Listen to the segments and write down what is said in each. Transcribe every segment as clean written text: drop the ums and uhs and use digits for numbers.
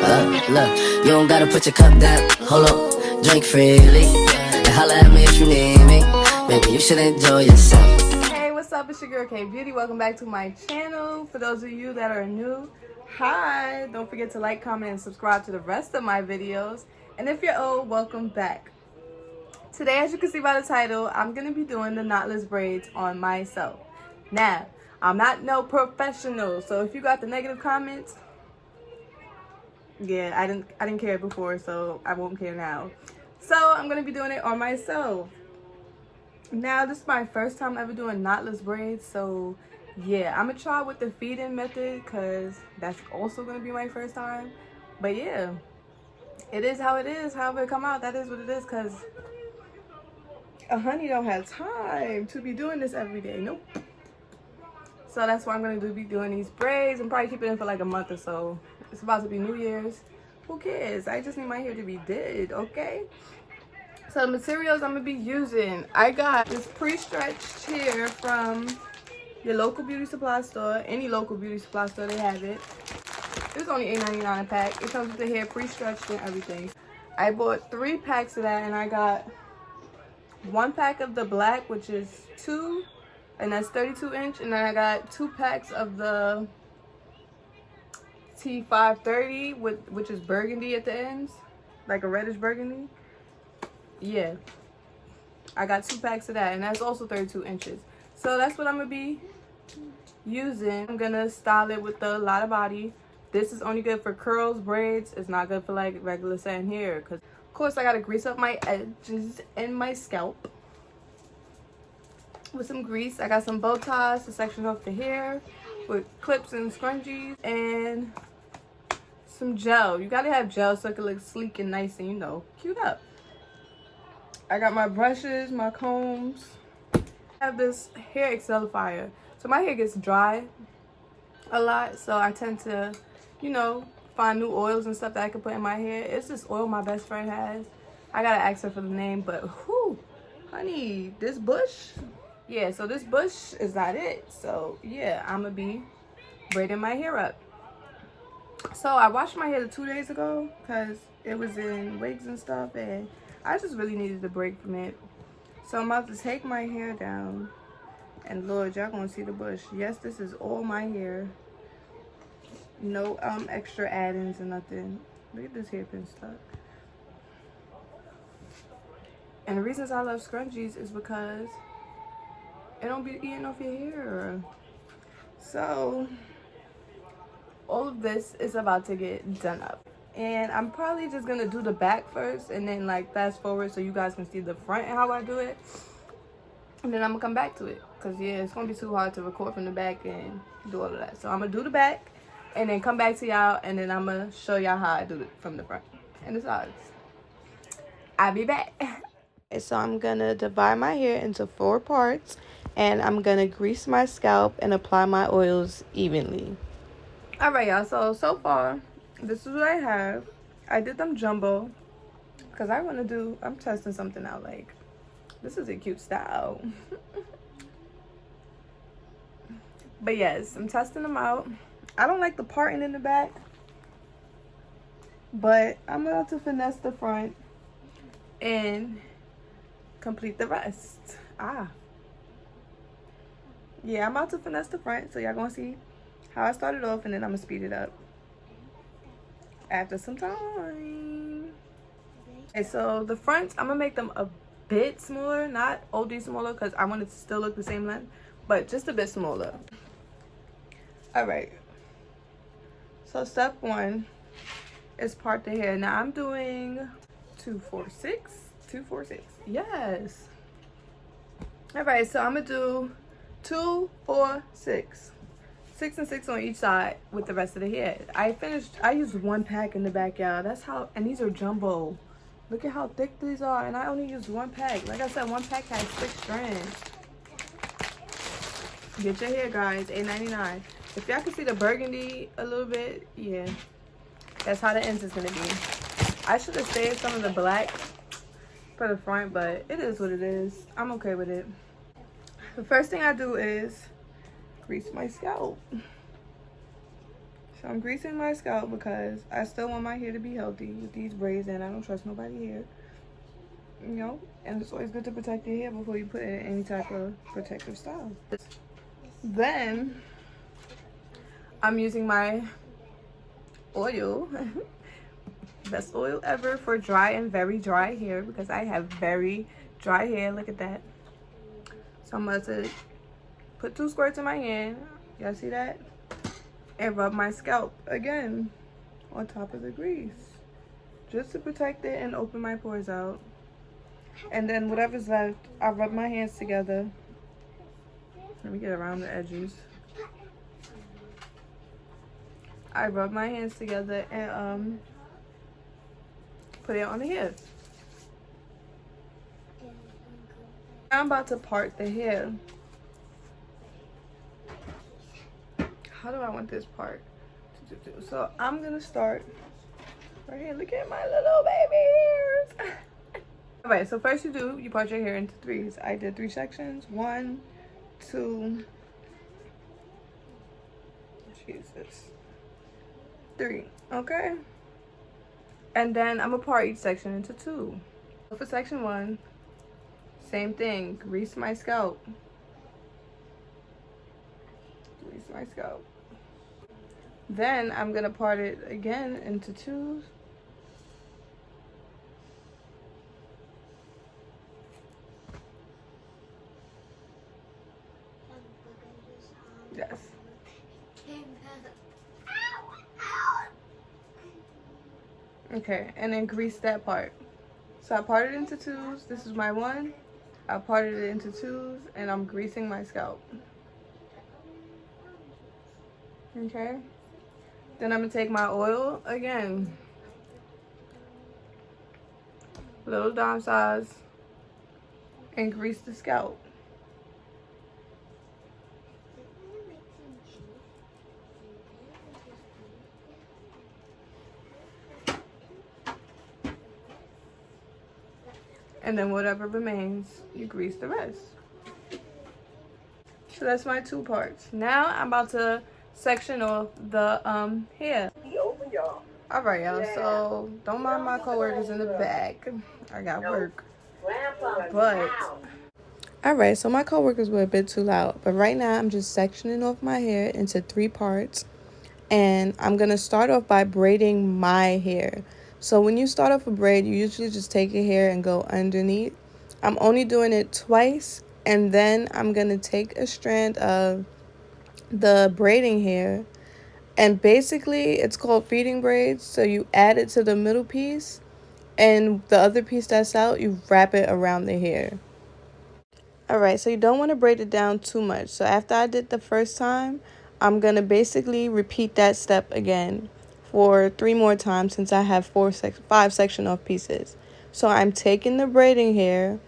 Look, you don't gotta put your cup down. Hold up, drink freely. And holla at me if you need me. Baby, you should enjoy yourself. Hey, what's up? It's your girl K Beauty. Welcome back to my channel. For those of you that are new, hi. Don't forget to like, comment, and subscribe to the rest of my videos. And if you're old, welcome back. Today, as you can see by the title, I'm going to be doing the knotless braids on myself. Now, I'm not no professional, so if you got the negative comments, yeah, I didn't care before, so I won't care now. So I'm going to be doing it on myself. Now, this is my first time ever doing knotless braids, so yeah, I'm going to try with the feed-in method because that's also going to be my first time. But yeah, it is how it is. However it come out, that is what it is, because a honey don't have time to be doing this every day. Nope. So that's why I'm going to be doing these braids and probably keep it in for like a month or so. It's about to be New Year's. Who cares? I just need my hair to be did, okay? So the materials I'm going to be using, I got this pre-stretched hair from your local beauty supply store. Any local beauty supply store, they have it. It was only $8.99 a pack. It comes with the hair pre-stretched and everything. I bought 3 packs of that, and I got 1 pack of the black, which is 2, and that's 32 inch, and then I got 2 packs of the T530, which is burgundy at the ends, like a reddish burgundy. Yeah, I got 2 packs of that, and that's also 32 inches. So that's what I'm gonna be using. I'm gonna style it with the lot of body. This is only good for curls, braids. It's not good for like regular satin hair, because of course I gotta grease up my edges and my scalp with some grease. I got some bow ties to section off the hair with clips and scrunchies, and some gel. You gotta have gel so it can look sleek and nice and, you know, cute up. I got my brushes, my combs. I have this hair exfoliator. So my hair gets dry a lot, so I tend to, you know, find new oils and stuff that I can put in my hair. It's this oil my best friend has. I gotta ask her for the name, but whew, honey, this bush. Yeah, so this bush is not it. So yeah, I'm gonna be braiding my hair up. So I washed my hair 2 days ago because it was in wigs and stuff, and I just really needed a break from it. So I'm about to take my hair down, and Lord, y'all gonna see the bush. Yes, this is all my hair. No extra add-ins or nothing. Look at this hairpin stuck. And the reasons I love scrunchies is because it don't be eating off your hair. So all of this is about to get done up, and I'm probably just gonna do the back first and then like fast forward so you guys can see the front and how I do it, and then I'm gonna come back to it, because yeah, it's gonna be too hard to record from the back and do all of that. So I'm gonna do the back and then come back to y'all, and then I'm gonna show y'all how I do it from the front and the sides. I'll be back. So I'm gonna divide my hair into 4 parts, and I'm gonna grease my scalp and apply my oils evenly. All right, y'all, so far this is what I have. I did them jumbo because I'm testing something out. Like, this is a cute style. But yes, I'm testing them out. I don't like the parting in the back, but I'm about to finesse the front and complete the rest. Yeah, I'm about to finesse the front, so y'all gonna see how I started off, and then I'm gonna speed it up after some time. And so the fronts, I'm gonna make them a bit smaller, not OD smaller, because I want it to still look the same length, but just a bit smaller. All right, so step 1 is part the hair. Now I'm doing 2, 4, 6, 2, 4, 6. Yes. All right, so I'm gonna do 2, 4, 6. 6 and 6 on each side with the rest of the hair. I used 1 pack in the back, y'all. That's how, and these are jumbo. Look at how thick these are, and I only used 1 pack. Like I said, 1 pack has 6 strands. Get your hair, guys, $8.99. If y'all can see the burgundy a little bit, yeah, that's how the ends is gonna be. I should have saved some of the black for the front, but it is what it is. I'm okay with it. The first thing I do is grease my scalp. So I'm greasing my scalp because I still want my hair to be healthy with these braids and I don't trust nobody here. You know, and it's always good to protect your hair before you put it in any type of protective style. Then I'm using my oil. Best oil ever for dry and very dry hair because I have very dry hair. Look at that. So I'm about to put 2 squirts in my hand. Y'all see that? And rub my scalp again on top of the grease just to protect it and open my pores out. And then whatever's left, I rub my hands together. Let me get around the edges. I rub my hands together and put it on the hair. I'm about to part the hair. How do I want this part to do? So I'm gonna start right here. Look at my little baby hairs. Alright, so first you part your hair into 3s. I did 3 sections. 1, 2, Jesus, 3. Okay. And then I'm gonna part each section into 2. So for section 1, same thing. Grease my scalp. Grease my scalp. Then I'm gonna part it again into 2s. Yes. Okay, and then grease that part. So I parted into 2s. This is my 1. I parted it into 2s, and I'm greasing my scalp. Okay. Then I'm gonna take my oil again. Little dime size. And grease the scalp. And then whatever remains, you grease the rest. So that's my 2 parts. Now I'm about to section off the hair. Alright, y'all, so don't mind my coworkers in the back. I got work. But alright, so my coworkers were a bit too loud. But right now I'm just sectioning off my hair into 3 parts. And I'm gonna start off by braiding my hair. So when you start off a braid, you usually just take your hair and go underneath. I'm only doing it twice, and then I'm gonna take a strand of the braiding hair, and basically it's called feeding braids. So you add it to the middle piece, and the other piece that's out, you wrap it around the hair. Alright, so you don't want to braid it down too much. So after I did the first time, I'm gonna basically repeat that step again for 3 more times since I have 5 section off pieces. So I'm taking the braiding hair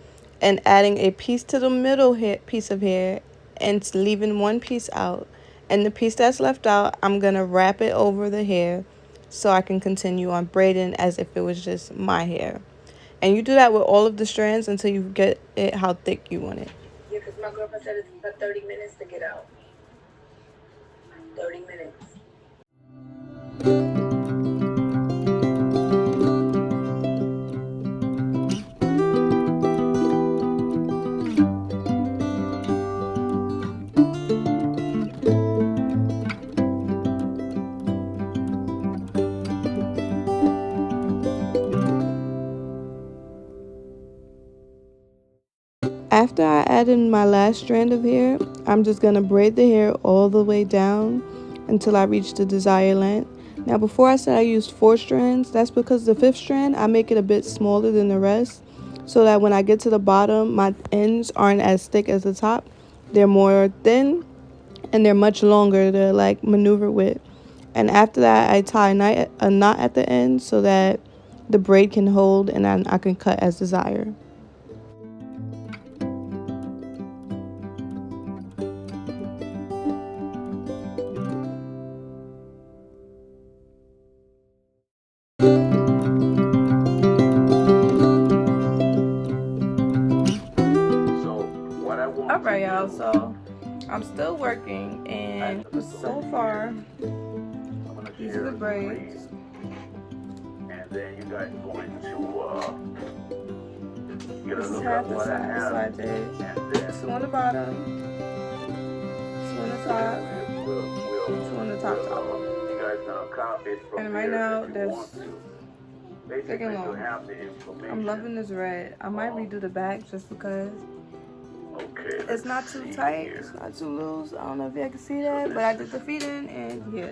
and adding a piece to the middle piece of hair and leaving 1 piece out. And the piece that's left out, I'm gonna wrap it over the hair so I can continue on braiding as if it was just my hair. And you do that with all of the strands until you get it how thick you want it. Yeah, because my girlfriend said it's about 30 minutes to get out. 30 minutes. After I add in my last strand of hair, I'm just going to braid the hair all the way down until I reach the desired length. Now before I said I used 4 strands, that's because the 5th strand, I make it a bit smaller than the rest so that when I get to the bottom, my ends aren't as thick as the top. They're more thin and they're much longer to like maneuver with. And after that, I tie a knot at the end so that the braid can hold and then I can cut as desired. Alright, y'all, so I'm still working, and so far These are the braids. And then you guys are going to This is half the size, so I did 2 on the bottom, 2 on the top, 2 on the top. You guys gonna copy it from And right now, there's basically freaking to long. have the information. I'm loving this red. I might redo the back just because Okay, it's not too tight, it's not too loose. I don't know if y'all can see that, but I did the feeding and yeah.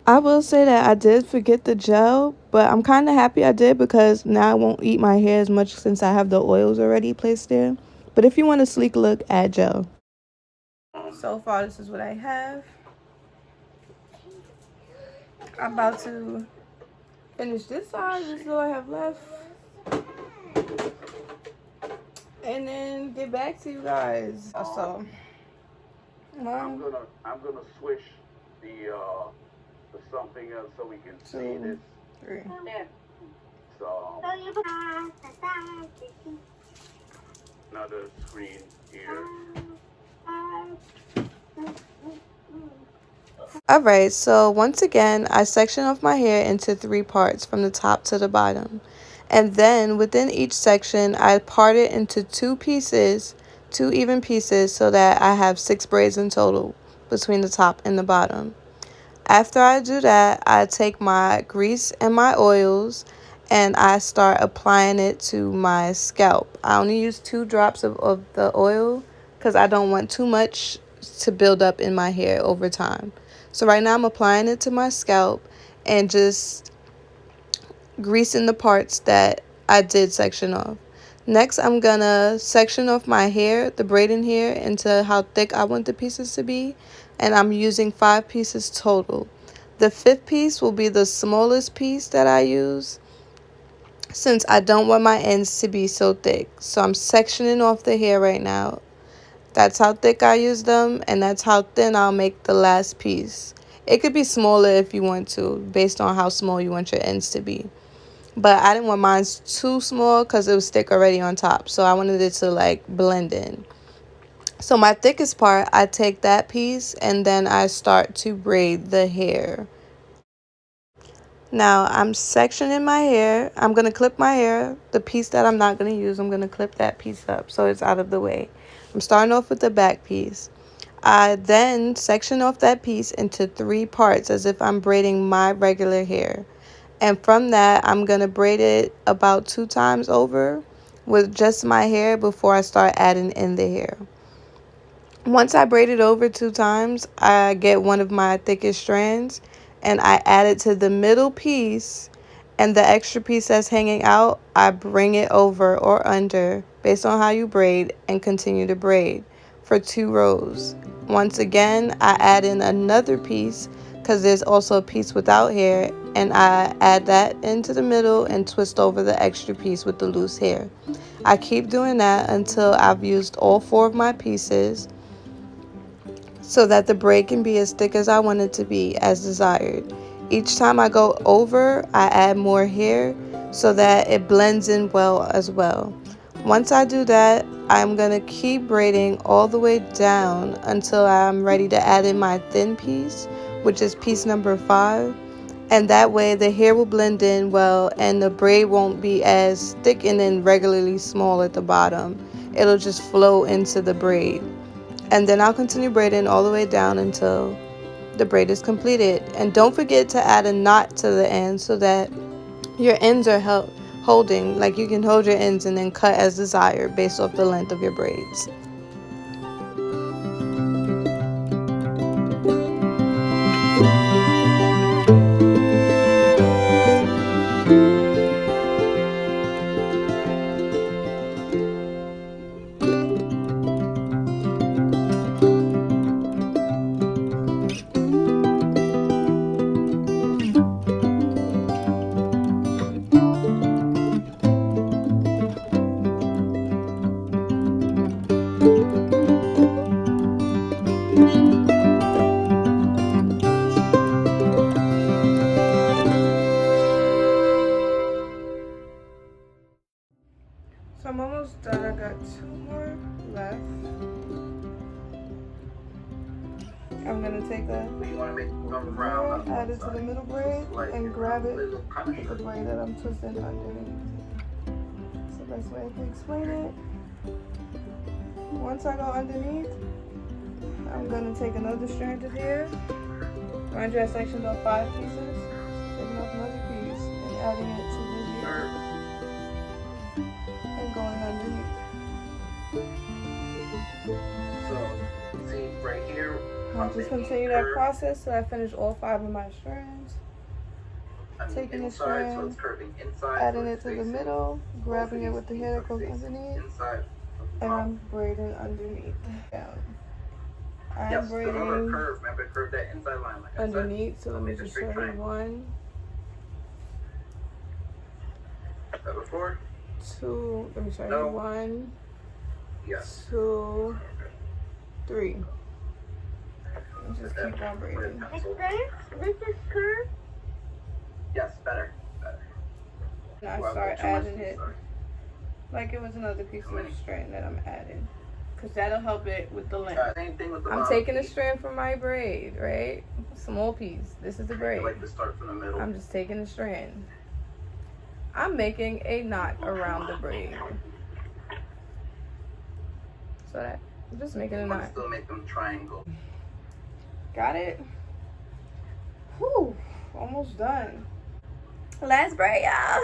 I will say that I did forget the gel, but I'm kind of happy I did because now I won't eat my hair as much since I have the oils already placed there. But if you want a sleek look, add gel. So far, this is what I have. I'm about to finish this side. This is all I have left. And then get back to you guys. So, I'm gonna switch the something else so we can see this. 3. So another screen here. Alright, so once again, I section off my hair into 3 parts from the top to the bottom. And then within each section, I part it into 2 pieces, 2 even pieces, so that I have 6 braids in total between the top and the bottom. After I do that, I take my grease and my oils and I start applying it to my scalp. I only use 2 drops of the oil because I don't want too much to build up in my hair over time. So right now I'm applying it to my scalp and just greasing the parts that I did section off. Next, I'm gonna section off my hair, the braiding hair, into how thick I want the pieces to be. And I'm using 5 pieces total. The 5th piece will be the smallest piece that I use since I don't want my ends to be so thick. So I'm sectioning off the hair right now. That's how thick I use them, and that's how thin I'll make the last piece. It could be smaller if you want to, based on how small you want your ends to be. But I didn't want mine too small because it was thick already on top. So I wanted it to like blend in. So my thickest part, I take that piece and then I start to braid the hair. Now I'm sectioning my hair. I'm going to clip my hair. The piece that I'm not going to use, I'm going to clip that piece up so it's out of the way. I'm starting off with the back piece. I then section off that piece into 3 parts as if I'm braiding my regular hair. And from that, I'm going to braid it about 2 times over with just my hair before I start adding in the hair. Once I braid it over 2 times, I get one of my thickest strands and I add it to the middle piece, and the extra piece that's hanging out, I bring it over or under based on how you braid and continue to braid for 2 rows. Once again, I add in another piece because there's also a piece without hair, and I add that into the middle and twist over the extra piece with the loose hair. I keep doing that until I've used all 4 of my pieces, so that the braid can be as thick as I want it to be as desired. Each time I go over, I add more hair so that it blends in well as well. Once I do that, I'm going to keep braiding all the way down until I'm ready to add in my thin piece, which is piece number 5. And that way the hair will blend in well and the braid won't be as thick and then regularly small at the bottom. It'll just flow into the braid. And then I'll continue braiding all the way down until the braid is completed. And don't forget to add a knot to the end so that your ends are holding. Like you can hold your ends and then cut as desired based off the length of your braids. So I'm almost done. I got 2 more left. I'm gonna take a braid, add it to the middle braid, and grab it with the braid that I'm twisting underneath. That's the best way I can explain it. Once I go underneath, I'm gonna take another strand of hair. Mind you, I sectioned off 5 pieces. Taking off another piece and adding it to the hair and going underneath. So, see right here. I'll just continue that process till I finish all 5 of my strands. Taking the strand, adding it to the middle, grabbing it with the hair that goes underneath, and I'm braiding underneath. Down. I'm braiding underneath, so let me just show you 1, 2, let me show you 1, 2, 3. Just keep on braiding. This is curved. Yes, better. And I start adding it like it was another piece of strand that I'm adding. Because that'll help it with the length. Same thing with the I'm taking a strand from my braid, right? Small piece. This is the braid. I like to start from the middle. I'm just taking a strand. I'm making a knot around the braid. So that, I'm just making a knot. Still make them triangle. Got it? Whew, almost done. Last braid, y'all.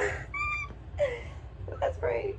Last braid.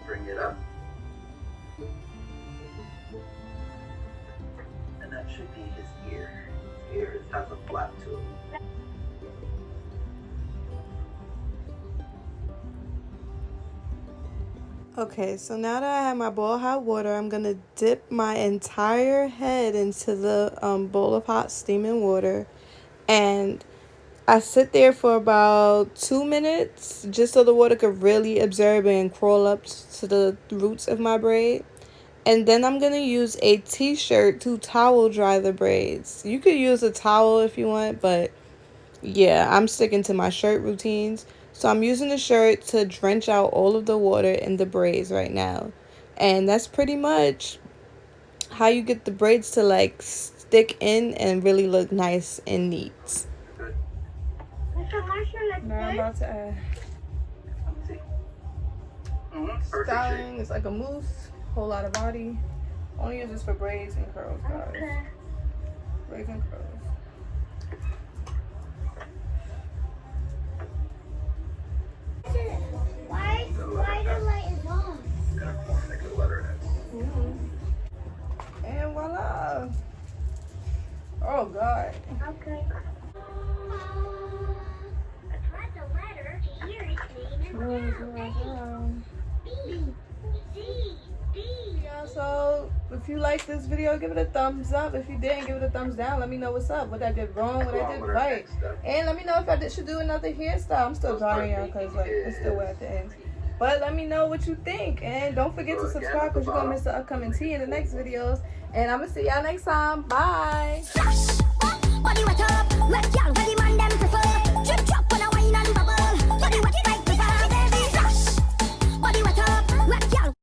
Bring it up. And that should be his ear. His ear has a flap to it. Okay, so now that I have my bowl of hot water, I'm going to dip my entire head into the bowl of hot steaming water. And I sit there for about 2 minutes just so the water could really absorb and crawl up to the roots of my braid. And then I'm going to use a t-shirt to towel dry the braids. You could use a towel if you want, but yeah, I'm sticking to my shirt routines. So I'm using the shirt to drench out all of the water in the braids right now. And that's pretty much how you get the braids to like stick in and really look nice and neat. Now I'm about to add styling. It's like a mousse, whole lot of body. Only use this for braids and curls, guys. Braids and curls. Why the light is off? And voila. Oh God. Okay. I read the letter. Here it's name and Yeah, so if you like this video, give it a thumbs up. If you didn't, give it a thumbs down. Let me know what's up, what I did wrong, what I did right. And let me know if I should do another hairstyle. I'm still drawing y'all because like it's still wet at the end. But let me know what you think. And don't forget to subscribe because you're going to miss the upcoming tea in the next videos. And I'm going to see y'all next time. Bye. Body wet up, wet young, body man them prefer. Drip drop.